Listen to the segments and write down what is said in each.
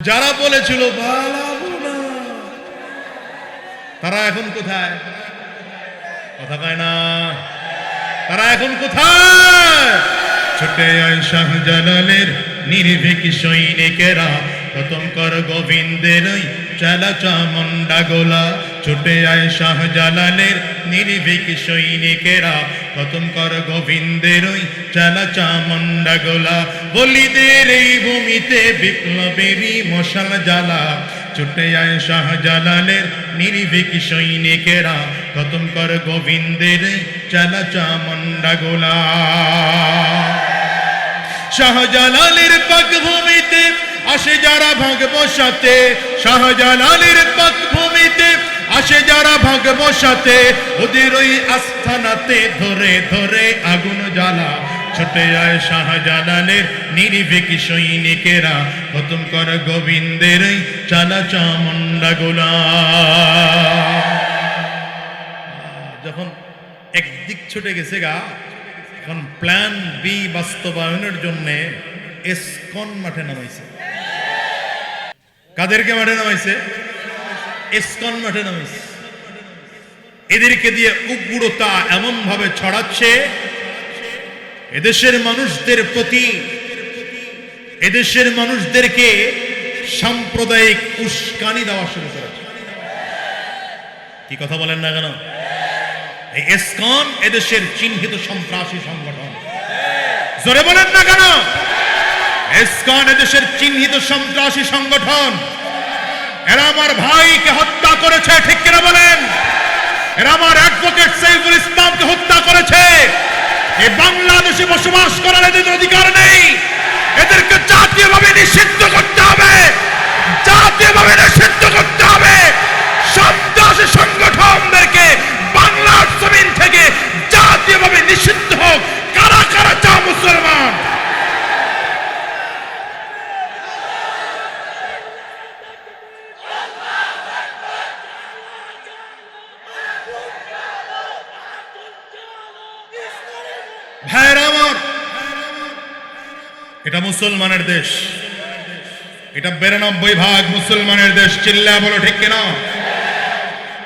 যারা বলেছিল পালাবো না, তারা এখন কোথায়? কথা কয় না। তারা এখন কোথায়? ছুটে আয় শাহজালালের নির্ভীক সৈনিকেরা, খতম কর গোবিন্দের ওই চালা চামুন্ডা গোলা। ছুটে আয় শাহজালালের নির্ভীক সৈনিকেরা, খতম কর গোবিন্দের ওই চালা চামুন্ডা গোলা। বলিদের এই ভূমিতে বিপ্লবেরই মশাল জ্বালা। ছুটে আয় শাহজালালের নির্ভীক সৈনিকেরা, খতম কর গোবিন্দের চালা চামুন্ডা গোলা। শাহজালালের পাক ভূমিতে আসে যারা ভাগ বসাতে, শাহজালালের পাক ভূমিতে আসে যারা ভাগ বসাতে, ওদের ওই আস্থানাতে ধরে ধরে আগুন জ্বালা। ছুটে আয় শাহজালালের নির্ভীক সৈনিকেরা, খতম কর গোবিন্দের চালা চামুন্ডা গোলা। যখন একদিক ছুটে গেছে গা, এখন প্ল্যান বি বাস্তবায়নের জন্য ইসকন মাঠে নামাইছে। কাদেরকে মাঠে নামাইছে? ইসকন মাঠে নামাইছে। এদেরকে দিয়ে উগ্রতা এমন ভাবে ছড়াচ্ছে, এদেশের মানুষদের প্রতি, এদেশের মানুষদেরকে সাম্প্রদায়িক উস্কানি দেওয়া শুরু করেছে। কি কথা বলেন না কেন? এই ইসকন এদেশের চিহ্নিত সন্ত্রাসী সংগঠন। জোরে বলেন না কেন? ইসকন এদেশের চিহ্নিত সন্ত্রাসী সংগঠন। এরা আমার ভাইকে হত্যা করেছে, ঠিক কিনা বলেন? এরা আমার অ্যাডভোকেট সাইফুল ইসলামকে হত্যা করেছে। এই বাংলাদেশে বসবাস করার এদের অধিকার নেই। এদেরকে জাতীয়ভাবে নিষিদ্ধ করতে হবে, জাতীয়ভাবে নিষিদ্ধ করতে হবে। সন্ত্রাসী সংগঠনদেরকে বাংলার জমিন থেকে জাতীয়ভাবে নিষিদ্ধ হোক। কারা কারা চাও মুসলমান? ভাইরা আমার, এটা মুসলমানের দেশ, এটা 92% মুসলমানের দেশ। চিল্লা বলো ঠিক কিনা?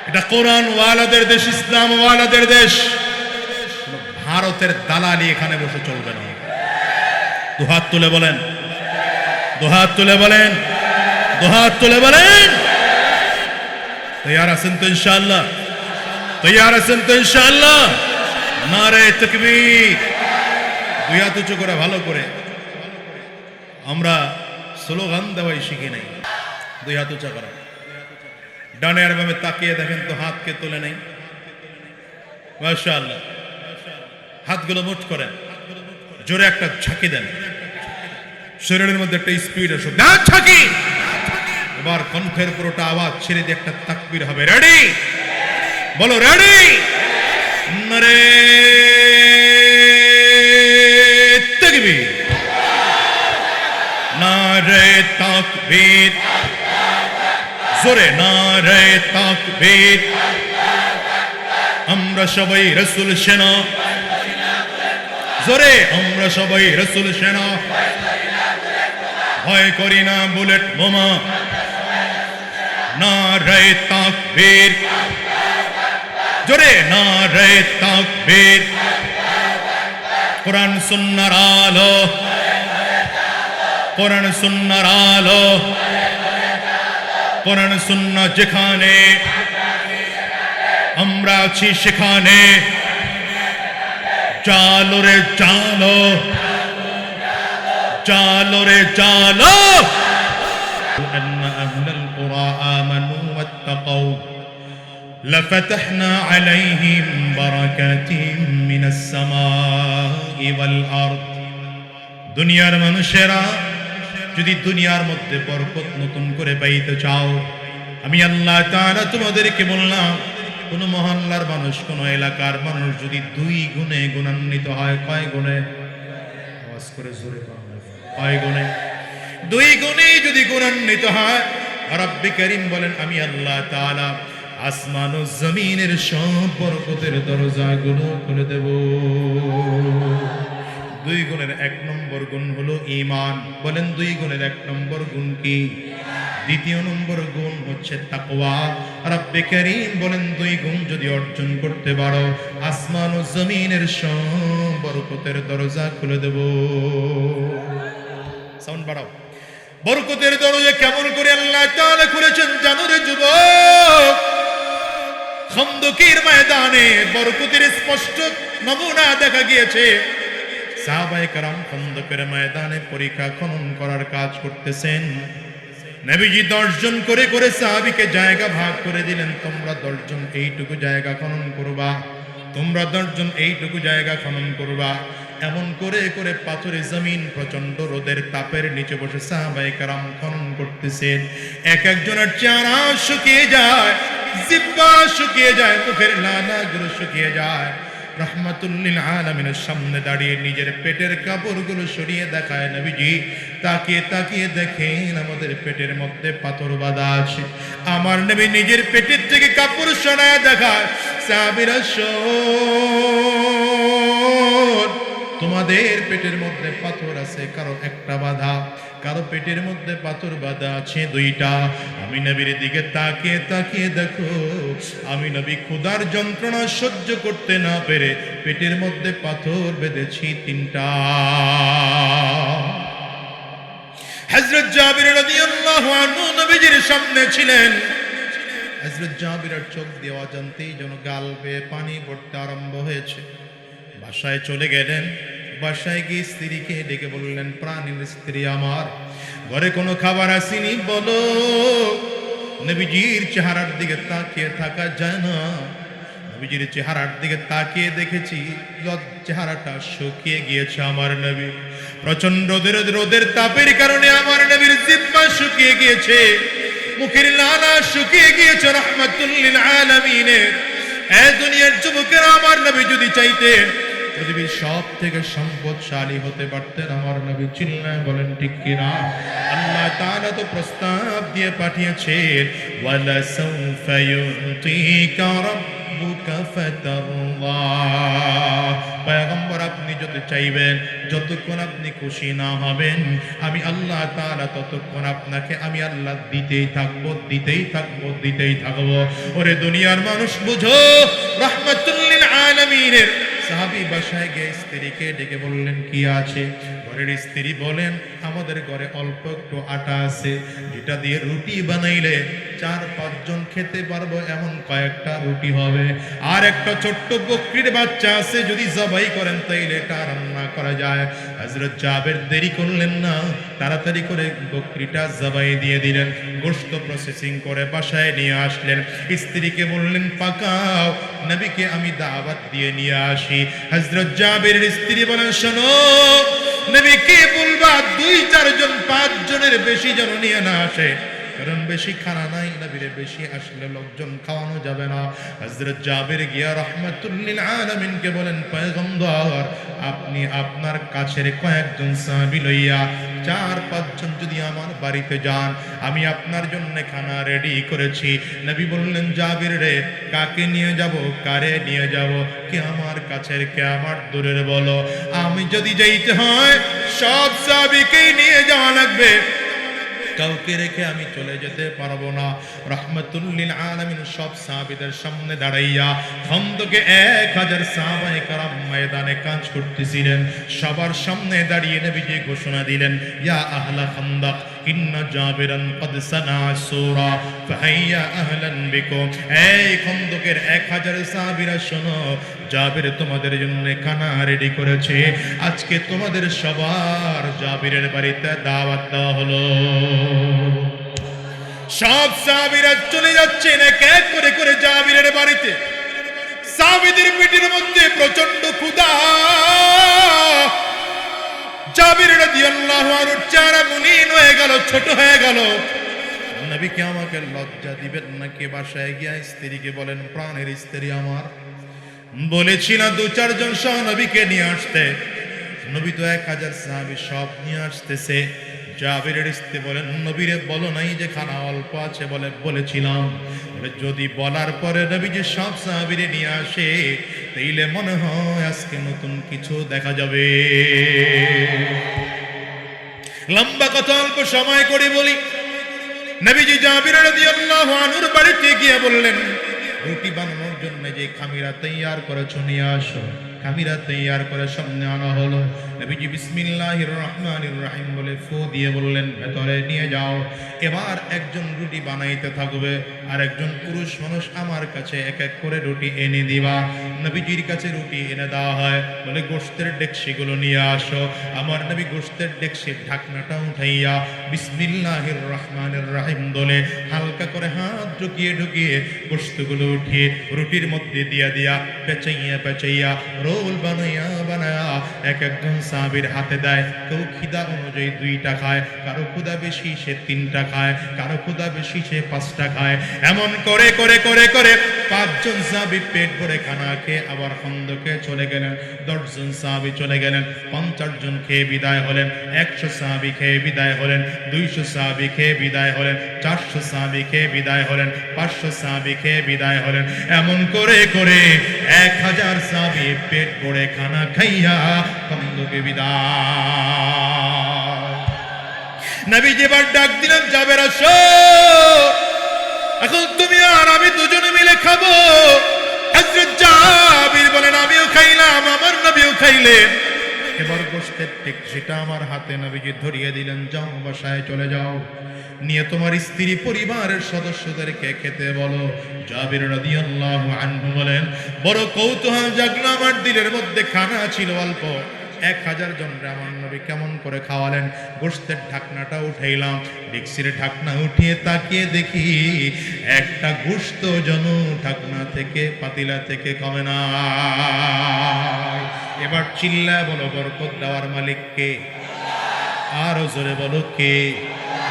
এটা কোরআন ওয়ালাদের দেশ, ইসলাম ওয়ালাদের দেশ। ভারতের দালালি এখানে বসে চলবে না। দুহাত তুলে বলেন, দুহাত তুলে বলেন, দুহাত তুলে বলেন। তৈয়ার আছেন তো ইনশাআল্লাহ? তৈয়ার আছেন তো ইনশাআল্লাহ? নারে তাকবীর। দুই হাত উঁচু করে ভালো করে। আমরা স্লোগান দেওয়াই শিখি নাই। দুই হাত উঁচা করা। ডানে আর বামে তাকিয়ে দেখেন তো হাতকে তোলে নেই। মাশাআল্লাহ। হাতগুলো মুঠ করেন, জোরে একটা ঝাঁকি দেন, শরীরের মধ্যে একটা স্পিড আসে। দেন ঝাঁকি। এবার কণ্ঠের পুরোটা আওয়াজ ছেড়ে দিয়ে একটা তাকবীর হবে। রেডি? বলো রেডি। নারে তাকবীর, নারে তাকবীর, জোরে নারে তাকবীর। আমরা সবাই রাসূল সেনা, জোরে আমরা সবাই রাসূল সেনা। ভয় করি না বুলেট বোমা। নারে তাকবীর, জোরে নারে তাকবীর। কোরআন সুন্নাহর আলো, কোরআন সুন্নাহর আলো, কোরআন সুন্নাহ যেখানে, আমরা আছি সেখানে। চালো রে চালো, চালো রে চালো। أن أهل القرى آمنوا واتقوا لفتحنا عليهم بركات من السماء والأرض। দুনিয়ার মানুষেরা যদি দুনিয়ার মধ্যে বরকত নতুন করে পাইতে চাও, আমি আল্লাহ তাআলা তোমাদেরকে বললাম, কোন মহল্লার মানুষ, কোন এলাকার মানুষ যদি 2 গুণে গুণান্বিত হয়, কয় গুণে? আওয়াজ করে জোরে বলেন, কয় গুণে? 2 গুণে যদি গুণান্বিত হয়, রব্বি করিম বলেন আমি আল্লাহ তাআলা আসমান ও জমিনের সব বরকতের দরজাগুলো খুলে দেব। 2 গুণের 1 নম্বর গুণ হলো ঈমান। বলেন 2 গুণের 1 নম্বর গুণ কি? দ্বিতীয় নম্বর গুণ হচ্ছে তাকওয়া। রব্বে কারীম বলেন 2 গুণ যদি অর্জন করতে পারো আসমান ও জমিনের সব বরকতের দরজা খুলে দেব। সাউন্ড বাড়াও। বরকতের দরজা কেমন করে আল্লাহ তাআলা খুলেছেন জানো রে যুবক? খন্দকের ময়দানে বরকতের স্পষ্ট নমুনা দেখা গিয়েছে। সাহাবায়ে কেরাম খন্দকের ময়দানে পরীক্ষা খনন করার কাজ করতেছেন। নবীজি 10 জন করে করে সাহাবীকে জায়গা ভাগ করে দিলেন, তোমরা 10 জন এইটুকু জায়গা খনন করবা, তোমরা 10 জন এইটুকু জায়গা খনন করবা। এমন করে করে পাথরে জমিন প্রচন্ড রোদের তাপের নিচে বসে সাহাবায়ে কেরাম খনন করতেছেন। এক একজনের চেহারা শুকিয়ে যায়, জিহ্বা শুকিয়ে যায়, মুখের লালাগুলো শুকিয়ে যায়। রহমাতুল লিল আলামিনের সামনে দাঁড়িয়ে নিজের পেটের কাপড়গুলো সরিয়ে দেখায় নবীজি। তাকিয়ে তাকিয়ে দেখেন আমাদের পেটের মধ্যে পাথর বাঁধা আছে। আমার নবী নিজের পেটের থেকে কাপড় সরায় দেখায়, সাহাবীরা শোন, তোমাদের পেটের মধ্যে পাথর আছে, কারো একটা বাঁধা, কারো পেটের মধ্যে পাথর বাঁধা আছে 2টা। আমি নবীর দিকে তাকিয়ে তাকিয়ে দেখো, আমি নবী ক্ষুধার যন্ত্রণা সহ্য করতে না পেরে পেটের মধ্যে পাথর বেঁধেছি 3টা। হযরত জাবির রাদিয়াল্লাহু আনহু নবীজির সামনে ছিলেন। হযরত জাবিরের চোখ দিয়ে অজান্তেই যেন গাল বেয়ে পানি পড়তে আরম্ভ হয়েছে। বাসায় চলে গেলেন। বাসায় গিয়ে স্ত্রীকে ডেকে বললেন, প্রাণের স্ত্রী আমার, ঘরে কোনো খাবার আসেনি বলো। নবীজির চেহারার দিকে তাকিয়ে থাকা যায় না। নবীজির চেহারার দিকে তাকিয়ে দেখেছি চেহারাটা শুকিয়ে গিয়েছে আমার নবী। প্রচন্ড রোদের তাপের কারণে আমার নবীর জিহ্বা শুকিয়ে গিয়েছে, মুখের লালা শুকিয়ে গিয়েছে। রহমাতুল লিল আলামিনের এই দুনিয়ার যুবকেরা আমার নবী যদি চাইতেন পৃথিবীর সব থেকে সম্পদশালী হতে পারতেন। আমার নবী চিল্লায় বলেন ঠিক কিনা? আল্লাহ তাআলা তো প্রস্তাব দিয়ে পাঠিয়েছেন, ওয়ালা সাউফা ইউতিকা রাব্বুকা ফাতারদা। পয়গম্বর আপনি যদি চাইবেন, যতক্ষণ আপনি খুশি না হবেন আমি আল্লাহ তাআলা ততক্ষণ আপনাকে আমি আল্লাহ দিতেই থাকবো, দিতেই থাকবো, দিতেই থাকবো। ওরে দুনিয়ার মানুষ বুঝো, রাহমাতুল লিল আলামিনের সাহাবী বাসায় গিয়ে স্ত্রীকে ডেকে বললেন, কি আছে? ঘরের স্ত্রী বলেন, আমাদের ঘরে অল্প একটু আটা আছে, যেটা দিয়ে রুটি বানাইলে 4-5 জন খেতে পারবো এমন কয়েকটা রুটি হবে। আর একটা ছোট্ট বকরির বাচ্চা আছে, যদি জবাই করেন তাইলে এটা রান্না করা যায়। হযরত জাবের দেরি করলেন না, তাড়াতাড়ি করে বকরিটা জবাই দিয়ে দিলেন, গোশত প্রসেসিং করে বাসায় নিয়ে আসলেন। স্ত্রীকে বললেন, পাকাও, নবীকে আমি দাওয়াত দিয়ে নিয়ে আসি। হযরত জাবেরের স্ত্রী বলেন, শোনো, নবীকে বলবা 2-4 জন 5 জনের বেশি যেন নিয়ে না আসে, কারণ বেশি খানা নাই, নবীরে বেশি আসলে লোকজন খাওয়ানো যাবে না। হযরত জাবের গিয়া রাহমাতুল লিল আলামিনকে বলেন, পয়গম্বর আপনি আপনার কাছের কয়েকজন সাহাবী লইয়া 4-5 জন যদি আমার বাড়িতে যান, আমি আপনার জন্য খানা রেডি করেছি। নবী বললেন, জাবির রে, কাকে নিয়ে যাব, কারে নিয়ে যাব, কে আমার কাছের কে আমার দূরের বলো। আমি যদি যাইতে হয় সব সাহাবীকেই নিয়ে যাওয়া লাগবে, কাউকে রেখে আমি চলে যেতে পারবো না। রাহমাতুল লিল আলামিন সব সাহাবীদের সামনে দাঁড়াইয়া খন্দকে 1000 সাহাবায়ে কেরাম ময়দানে কাজ করতেছিলেন। সবার সামনে দাঁড়িয়ে নবীজি ঘোষণা দিলেন, ইয়া আহলা খন্দক ইন্না জাবিরান কদ সানা সূরা ফাহাইয়া আহলান বিকুম। এই খন্দকের 1000 সাহাবীরা শোনো, জাবির তোমাদের জন্য খানা রেডি করেছে। আজকে তোমাদের সবার জাবিরের বাড়িতে দাওয়াত দেওয়া হলো। সব সাহাবীরা চলে যাচ্ছেন এক এক করে করে জাবিরের বাড়িতে। সাহাবীদের পেটের মধ্যে প্রচন্ড ক্ষুধা। জাবির রাদিয়াল্লাহু আনহু চেহারা মলিন হয়ে গেল, ছোট হয়ে গেল। নবীকে আমাকে লজ্জা দিবেন নাকি? বাসায় গিয়া স্ত্রীকে বলেন, প্রাণের স্ত্রী আমার, বলেছি না 2-4 জন সহ নবীকে নিয়ে আসতে। নবী তো 1000 সাহাবী সব নিয়ে আসতেছে। জাবিরের স্ত্রী বলেন, নবীরে বলো নাই যে খানা অল্প আছে? বলে, বলেছিলাম। বলে, যদি বলার পরে নবী যে সব সাহাবীরে নিয়ে আসে, তাইলে মনে হয় আজকে নতুন কিছু দেখা যাবে। লম্বা কথা অল্প সময় করে বলি। নবীজি জাবির রাদিয়াল্লাহু আনহুর বাড়িতে গিয়ে বললেন, রুটি বানানোর জন্য যে খামিরা তৈয়ার করেছো নিয়ে আসো। খামিরা তৈয়ার করে সামনে আনা হলো। নবীজি বিসমিল্লাহির রহমানির রহিম বলে ফু দিয়ে বললেন, ভেতরে নিয়ে যাও। এবার একজন রুটি বানাইতে থাকবে, আর একজন পুরুষ মানুষ আমার কাছে এক এক করে রুটি এনে দিবা। নবীজির কাছে রুটি এনে দেওয়া হয়, বলে গোশতের ডেকসিগুলো নিয়ে আসো। আমার নবী গোশতের ডেকসির ঢাকনাটা উঠাইয়া বিসমিল্লাহির রহমানির রহিম বলে হালকা করে হাত ঢুকিয়ে গোশতগুলো উঠিয়ে রুটির মধ্যে দিয়া পেঁচাইয়া রোল বানায়া এক একজন সাহাবীর হাতে দেয়। কেউ খিদা অনুযায়ী 2টা খায়, কারো ক্ষুধা বেশি সে 3টা খায়, কারো ক্ষুধা বেশি সে 5টা খায়। এমন করে 5জন সাহাবী পেট ভরে খানা খেয়ে আবার খন্দকে চলে গেলেন। 10 জন সাহাবী চলে গেলেন। 50 জন খেয়ে বিদায় হলেন। 100 সাহাবী খেয়ে বিদায় হলেন। 200 সাহাবী খেয়ে বিদায় হলেন। 400 সাহাবী খেয়ে বিদায় হলেন। 500 সাহাবী খেয়ে বিদায় হলেন। এমন করে 1000 সাহাবী পেট ভরে খানা খাইয়া খন্দকে বিদায়। নবী যেবার ডাক দিলেন, জাবের আসো, এখন তুমি আর আমি দুজনে মিলে খাবো। হযরত জাবির বলেন, আমিও খাইলাম, আমার নবীও খাইলেন। এবার গোশতের ডেকচিটা আমার হাতে নবীজি ধরিয়ে দিলেন, যাও বাসায় চলে যাও, নিয়ে তোমার স্ত্রী পরিবারের সদস্যদেরকে খেতে বলো। জাবির রাদিয়াল্লাহু আনহু বলেন, বড় কৌতূহল জাগলো আমার দিলের মধ্যে। খানা ছিল অল্প, 1000 জনরে আমার নবী কেমন করে খাওয়ালেন। গোশতের ঢাকনাটা উঠাইলাম, ডেকসির ঢাকনা উঠিয়ে তাকিয়ে দেখি একটা গোশত যেন ঢাকনা থেকে পাতিলা থেকে কমে না। এবার চিল্লায় বলো, বরকত দেওয়ার মালিক কে? আরো জোরে বলো কে?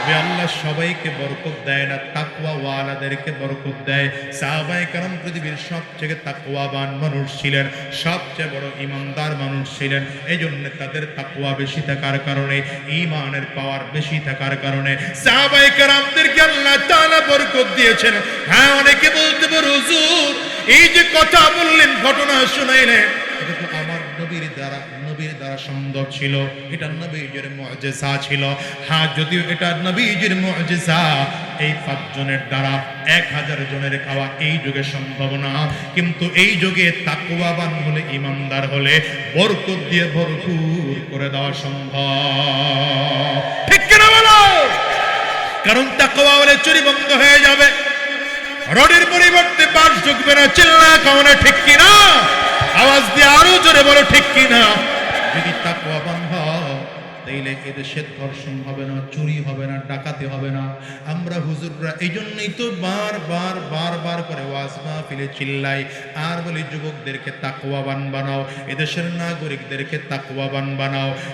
তবে আল্লাহ সবাইকে বরকত দেয় না, তাকওয়া ওয়ালাদেরকে বরকত দেয়। সাহাবায়ে কেরাম পৃথিবীর সবচেয়ে তাকওয়াবান মানুষ ছিলেন, সবচেয়ে বড় ঈমানদার মানুষ ছিলেন। এজন্য তাদের তাকওয়া বেশি থাকার কারণে, ঈমানের পাওয়ার বেশি থাকার কারণে সাহাবায়ে কেরামদেরকে আল্লাহ তাআলা বরকত দিয়েছেন। হ্যাঁ, অনেকে বলতে পারে, হুজুর এই যে কথা বললেন, ঘটনা শুনাইলেন, এটা তো আমার নবীর দ্বারা সম্ভব ছিল, এটা নবীজির মুআজিজা ছিল। হ্যাঁ, যদিও এটা নবীজির মুআজিজা, এই 5 জনের দ্বারা 1000 জনের খাওয়া এই যুগে সম্ভব না। কিন্তু এই যুগে তাকওয়াবান হলে, ঈমানদার হলে বরকত দিয়ে ভরপুর করে দেওয়া সম্ভব। ঠিক কিনা বলো? কারণ তাকওয়া হলে চুরি বন্ধ হয়ে যাবে, রডের পরিবর্তে বাঁশ ঢুকবে না। চিল্লা কামনা ঠিক কিনা? আওয়াজ দিয়ে আরো জোরে বলো ঠিক কিনা? যদি তাকওয়াবান হও, তাইলে এদেশে ধর্ষণ হবে না, চুরি হবে না, ডাকাতি হবে না। আমরা হুজুররা এই জন্যই তো বারবার করে ওয়াজ মাহফিলে চিল্লাই আর বলি, যুবকদেরকে তাকওয়াবান বানাও, এদেশের নাগরিকদেরকে তাকওয়াবান বানাও।